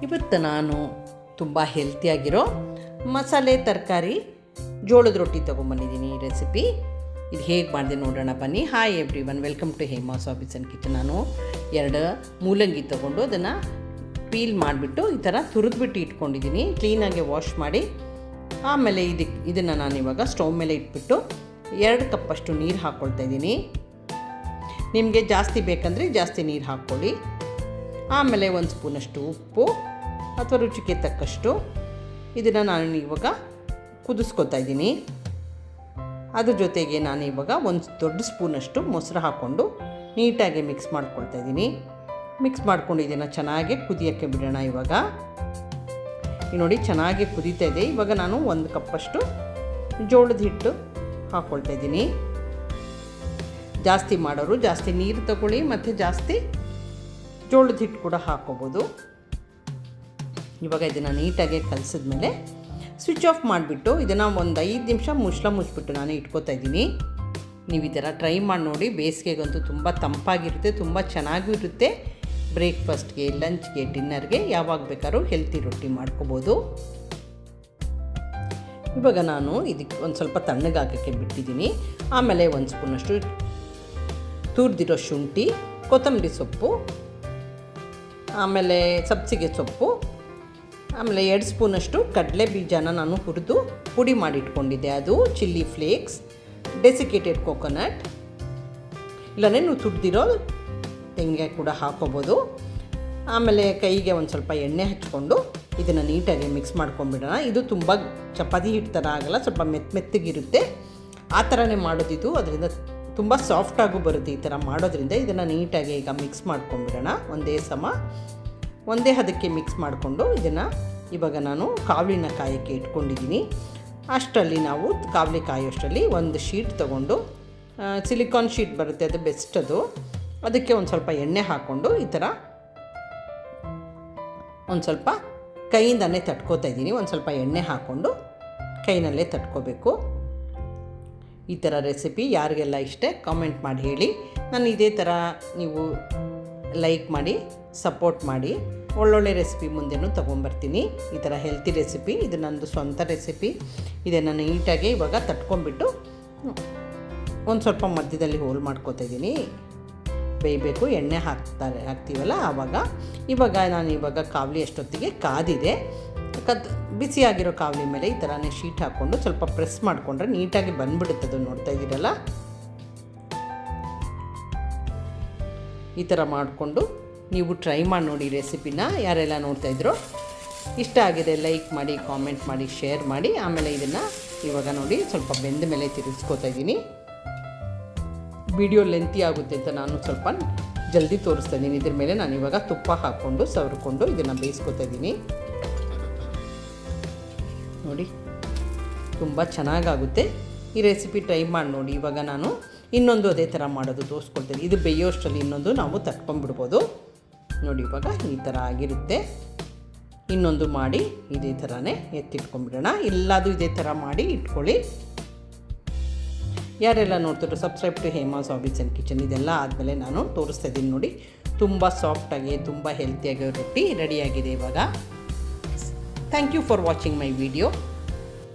ಇವತ್ತು ನಾನು ತುಂಬ ಹೆಲ್ತಿಯಾಗಿರೋ ಮಸಾಲೆ ತರಕಾರಿ ಜೋಳದ ರೊಟ್ಟಿ ತೊಗೊಂಬಂದಿದ್ದೀನಿ. ಈ ರೆಸಿಪಿ ಇದು ಹೇಗೆ ಮಾಡಿದೆ ನೋಡೋಣ ಬನ್ನಿ. Hi everyone, welcome to Hema's hobbies and kitchen. ನಾನು 2 ಮೂಲಂಗಿ ತೊಗೊಂಡು ಅದನ್ನು ಪೀಲ್ ಮಾಡಿಬಿಟ್ಟು ಈ ಥರ ತುರಿದ್ಬಿಟ್ಟು ಇಟ್ಕೊಂಡಿದ್ದೀನಿ. ಕ್ಲೀನಾಗಿ ವಾಶ್ ಮಾಡಿ ಆಮೇಲೆ ಇದನ್ನು ನಾನು ಇವಾಗ ಸ್ಟವ್ ಮೇಲೆ ಇಟ್ಬಿಟ್ಟು 2 ಕಪ್ಪಷ್ಟು ನೀರು ಹಾಕ್ಕೊಳ್ತಾಯಿದ್ದೀನಿ. ನಿಮಗೆ ಜಾಸ್ತಿ ಬೇಕಂದರೆ ಜಾಸ್ತಿ ನೀರು ಹಾಕ್ಕೊಳ್ಳಿ. ಆಮೇಲೆ 1 ಸ್ಪೂನಷ್ಟು ಉಪ್ಪು ಅಥವಾ ರುಚಿಗೆ ತಕ್ಕಷ್ಟು ಇದನ್ನು ನಾನು ಇವಾಗ ಕುದಿಸ್ಕೊತಾ ಇದ್ದೀನಿ. ಅದ್ರ ಜೊತೆಗೆ ನಾನು ಇವಾಗ 1 ದೊಡ್ಡ ಸ್ಪೂನಷ್ಟು ಮೊಸರು ಹಾಕ್ಕೊಂಡು ನೀಟಾಗಿ ಮಿಕ್ಸ್ ಮಾಡ್ಕೊಳ್ತಾ ಇದ್ದೀನಿ. ಮಿಕ್ಸ್ ಮಾಡ್ಕೊಂಡು ಇದನ್ನು ಚೆನ್ನಾಗಿ ಕುದಿಯೋಕ್ಕೆ ಬಿಡೋಣ. ಇವಾಗ ನೋಡಿ ಚೆನ್ನಾಗಿ ಕುದೀತಾ ಇದೆ. ಇವಾಗ ನಾನು 1 ಕಪ್ಪಷ್ಟು ಜೋಳದ ಹಿಟ್ಟು ಹಾಕ್ಕೊಳ್ತಾ ಇದ್ದೀನಿ. ಜಾಸ್ತಿ ಮಾಡೋರು ಜಾಸ್ತಿ ನೀರು ತಗೊಳ್ಳಿ ಮತ್ತು ಜಾಸ್ತಿ ಜೋಳದ ಹಿಟ್ಟು ಕೂಡ ಹಾಕ್ಕೋಬೋದು. ಇವಾಗ ಇದನ್ನು ನೀಟಾಗಿ ಕಲಸಿದ್ಮೇಲೆ ಸ್ವಿಚ್ ಆಫ್ ಮಾಡಿಬಿಟ್ಟು ಇದನ್ನು ಒಂದು 5 ನಿಮಿಷ ಮುಚ್ಚಿಬಿಟ್ಟು ನಾನು ಇಟ್ಕೋತಾ ಇದ್ದೀನಿ. ನೀವು ಈ ಥರ ಟ್ರೈ ಮಾಡಿ ನೋಡಿ. ಬೇಸಿಗೆಗಂತೂ ತುಂಬ ತಂಪಾಗಿರುತ್ತೆ, ತುಂಬ ಚೆನ್ನಾಗೂ ಇರುತ್ತೆ. ಬ್ರೇಕ್ಫಾಸ್ಟ್ಗೆ, ಲಂಚ್ಗೆ, ಡಿನ್ನರ್ಗೆ ಯಾವಾಗ ಬೇಕಾದ್ರೂ ಹೆಲ್ತಿ ರೊಟ್ಟಿ ಮಾಡ್ಕೋಬೋದು. ಇವಾಗ ನಾನು ಇದಕ್ಕೆ ಒಂದು ಸ್ವಲ್ಪ ತಣ್ಣಗಾಗೋಕ್ಕೆ ಬಿಟ್ಟಿದ್ದೀನಿ. ಆಮೇಲೆ 1 ಸ್ಪೂನಷ್ಟು ತುರಿದಿರೋ ಶುಂಠಿ, ಕೊತ್ತಂಬರಿ ಸೊಪ್ಪು, ಆಮೇಲೆ ಸಬ್ಸಿಗೆ ಸೊಪ್ಪು, ಆಮೇಲೆ 2 ಸ್ಪೂನಷ್ಟು ಕಡಲೆ ಬೀಜನ ನಾನು ಹುರಿದು ಪುಡಿ ಮಾಡಿಟ್ಕೊಂಡಿದ್ದೆ. ಅದು ಚಿಲ್ಲಿ ಫ್ಲೇಕ್ಸ್, ಡೆಸಿಕೇಟೆಡ್ ಕೋಕೋನಟ್, ಇಲ್ಲನೇ ನೀವು ತುರಿದಿರೋ ತೆಂಗಿನ ಕೂಡ ಹಾಕ್ಕೋಬೋದು. ಆಮೇಲೆ ಕೈಗೆ ಒಂದು ಸ್ವಲ್ಪ ಎಣ್ಣೆ ಹಚ್ಕೊಂಡು ಇದನ್ನು ನೀಟಾಗಿ ಮಿಕ್ಸ್ ಮಾಡ್ಕೊಂಡ್ಬಿಡೋಣ. ಇದು ತುಂಬ ಚಪಾತಿ ಹಿಟ್ಟು ಥರ ಆಗಲ್ಲ, ಸ್ವಲ್ಪ ಮೆತ್ತಗಿರುತ್ತೆ. ಆ ಥರನೇ ಮಾಡೋದಿದು. ಅದರಿಂದ ತುಂಬ ಸಾಫ್ಟಾಗೂ ಬರುತ್ತೆ. ಈ ಥರ ಮಾಡೋದ್ರಿಂದ ಇದನ್ನು ನೀಟಾಗಿ ಈಗ ಮಿಕ್ಸ್ ಮಾಡ್ಕೊಂಡ್ಬಿಡೋಣ. ಒಂದೇ ಹದಕ್ಕೆ ಮಿಕ್ಸ್ ಮಾಡಿಕೊಂಡು ಇದನ್ನು ಇವಾಗ ನಾನು ಕಾವಲಿನ ಕಾಯಕ್ಕೆ ಇಟ್ಕೊಂಡಿದ್ದೀನಿ. ಅಷ್ಟರಲ್ಲಿ ನಾವು ಕಾವಲಿ ಕಾಯೋಷ್ಟರಲ್ಲಿ ಒಂದು ಶೀಟ್ ತೊಗೊಂಡು, ಸಿಲಿಕಾನ್ ಶೀಟ್ ಬರುತ್ತೆ, ಅದು ಬೆಸ್ಟ್. ಅದಕ್ಕೆ ಒಂದು ಸ್ವಲ್ಪ ಎಣ್ಣೆ ಹಾಕ್ಕೊಂಡು ಈ ಥರ ಒಂದು ಸ್ವಲ್ಪ ಕೈಯಿಂದನೇ ತಟ್ಕೋತಾ ಇದ್ದೀನಿ. ಒಂದು ಸ್ವಲ್ಪ ಎಣ್ಣೆ ಹಾಕ್ಕೊಂಡು ಕೈನಲ್ಲೇ ತಟ್ಕೋಬೇಕು. ಈ ಥರ ರೆಸಿಪಿ ಯಾರಿಗೆಲ್ಲ ಇಷ್ಟ ಕಾಮೆಂಟ್ ಮಾಡಿ ಹೇಳಿ. ನಾನು ಇದೇ ಥರ ನೀವು ಲೈಕ್ ಮಾಡಿ ಸಪೋರ್ಟ್ ಮಾಡಿ. ಒಳ್ಳೊಳ್ಳೆ ರೆಸಿಪಿ ಮುಂದೆನೂ ತೊಗೊಂಬರ್ತೀನಿ. ಈ ಥರ ಹೆಲ್ತಿ ರೆಸಿಪಿ, ಇದು ನನ್ನದು ಸ್ವಂತ ರೆಸಿಪಿ. ಇದನ್ನು ನೀಟಾಗಿ ಇವಾಗ ತಟ್ಕೊಂಡ್ಬಿಟ್ಟು ಒಂದು ಸ್ವಲ್ಪ ಮಧ್ಯದಲ್ಲಿ ಹೋಲ್ ಮಾಡ್ಕೋತಾ ಬೇಯಬೇಕು. ಎಣ್ಣೆ ಹಾಕ್ತೀವಲ್ಲ ಆವಾಗ. ಇವಾಗ ಕಾವಲಿ ಅಷ್ಟೊತ್ತಿಗೆ ಕಾದಿದೆ. ಬಿಸಿಯಾಗಿರೋ ಕಾವಲಿ ಮೇಲೆ ಈ ಥರನೇ ಶೀಟ್ ಹಾಕ್ಕೊಂಡು ಸ್ವಲ್ಪ ಪ್ರೆಸ್ ಮಾಡಿಕೊಂಡ್ರೆ ನೀಟಾಗಿ ಬಂದ್ಬಿಡುತ್ತದೆ. ನೋಡ್ತಾ ಇದ್ದೀರಲ್ಲ, ಈ ಥರ ಮಾಡಿಕೊಂಡು ನೀವು ಟ್ರೈ ಮಾಡಿ ನೋಡಿ ರೆಸಿಪಿನ. ಯಾರೆಲ್ಲ ನೋಡ್ತಾ ಇದ್ರೋ ಇಷ್ಟ ಆಗಿದೆ ಲೈಕ್ ಮಾಡಿ, ಕಾಮೆಂಟ್ ಮಾಡಿ, ಶೇರ್ ಮಾಡಿ. ಆಮೇಲೆ ಇದನ್ನು ಇವಾಗ ನೋಡಿ ಸ್ವಲ್ಪ ಬೆಂದ ಮೇಲೆ ತಿರುಗಿಸ್ಕೋತಾ ಇದ್ದೀನಿ. ವಿಡಿಯೋ ಲೆಂತಿ ಆಗುತ್ತೆ ಅಂತ ನಾನು ಸ್ವಲ್ಪ ಜಲ್ದಿ ತೋರಿಸ್ತಾ ಇದ್ದೀನಿ. ಇದ್ರ ಮೇಲೆ ನಾನು ಇವಾಗ ತುಪ್ಪ ಹಾಕ್ಕೊಂಡು ಸವರ್ಕೊಂಡು ಇದನ್ನು ಬೇಯಿಸ್ಕೊತಾ ಇದ್ದೀನಿ. ನೋಡಿ ತುಂಬ ಚೆನ್ನಾಗಾಗುತ್ತೆ. ಈ ರೆಸಿಪಿ ಟ್ರೈ ಮಾಡಿ ನೋಡಿ. ಇವಾಗ ನಾನು ಇನ್ನೊಂದು ಅದೇ ಥರ ಮಾಡೋದು ತೋರಿಸ್ಕೊಳ್ತೀನಿ. ಇದು ಬೇಯೋಷ್ಟರಲ್ಲಿ ಇನ್ನೊಂದು ನಾವು ತಟ್ಕೊಂಡ್ಬಿಡ್ಬೋದು. ನೋಡಿ ಇವಾಗ ಈ ಥರ ಆಗಿರುತ್ತೆ. ಇನ್ನೊಂದು ಮಾಡಿ ಇದೇ ಥರನೇ ಎತ್ತಿಟ್ಕೊಂಡ್ಬಿಡೋಣ. ಎಲ್ಲದೂ ಇದೇ ಥರ ಮಾಡಿ ಇಟ್ಕೊಳ್ಳಿ. ಯಾರೆಲ್ಲ ನೋಡ್ತಿದ್ರು subscribe to Hema's hobbies and kitchen. ಇದೆಲ್ಲ ಆದಮೇಲೆ ನಾನು ತೋರಿಸ್ತಾ ಇದ್ದೀನಿ ನೋಡಿ. ತುಂಬ ಸಾಫ್ಟಾಗಿ ತುಂಬ ಹೆಲ್ತಿಯಾಗಿ ರೊಟ್ಟಿ ರೆಡಿಯಾಗಿದೆ ಇವಾಗ. Thank you for watching my video.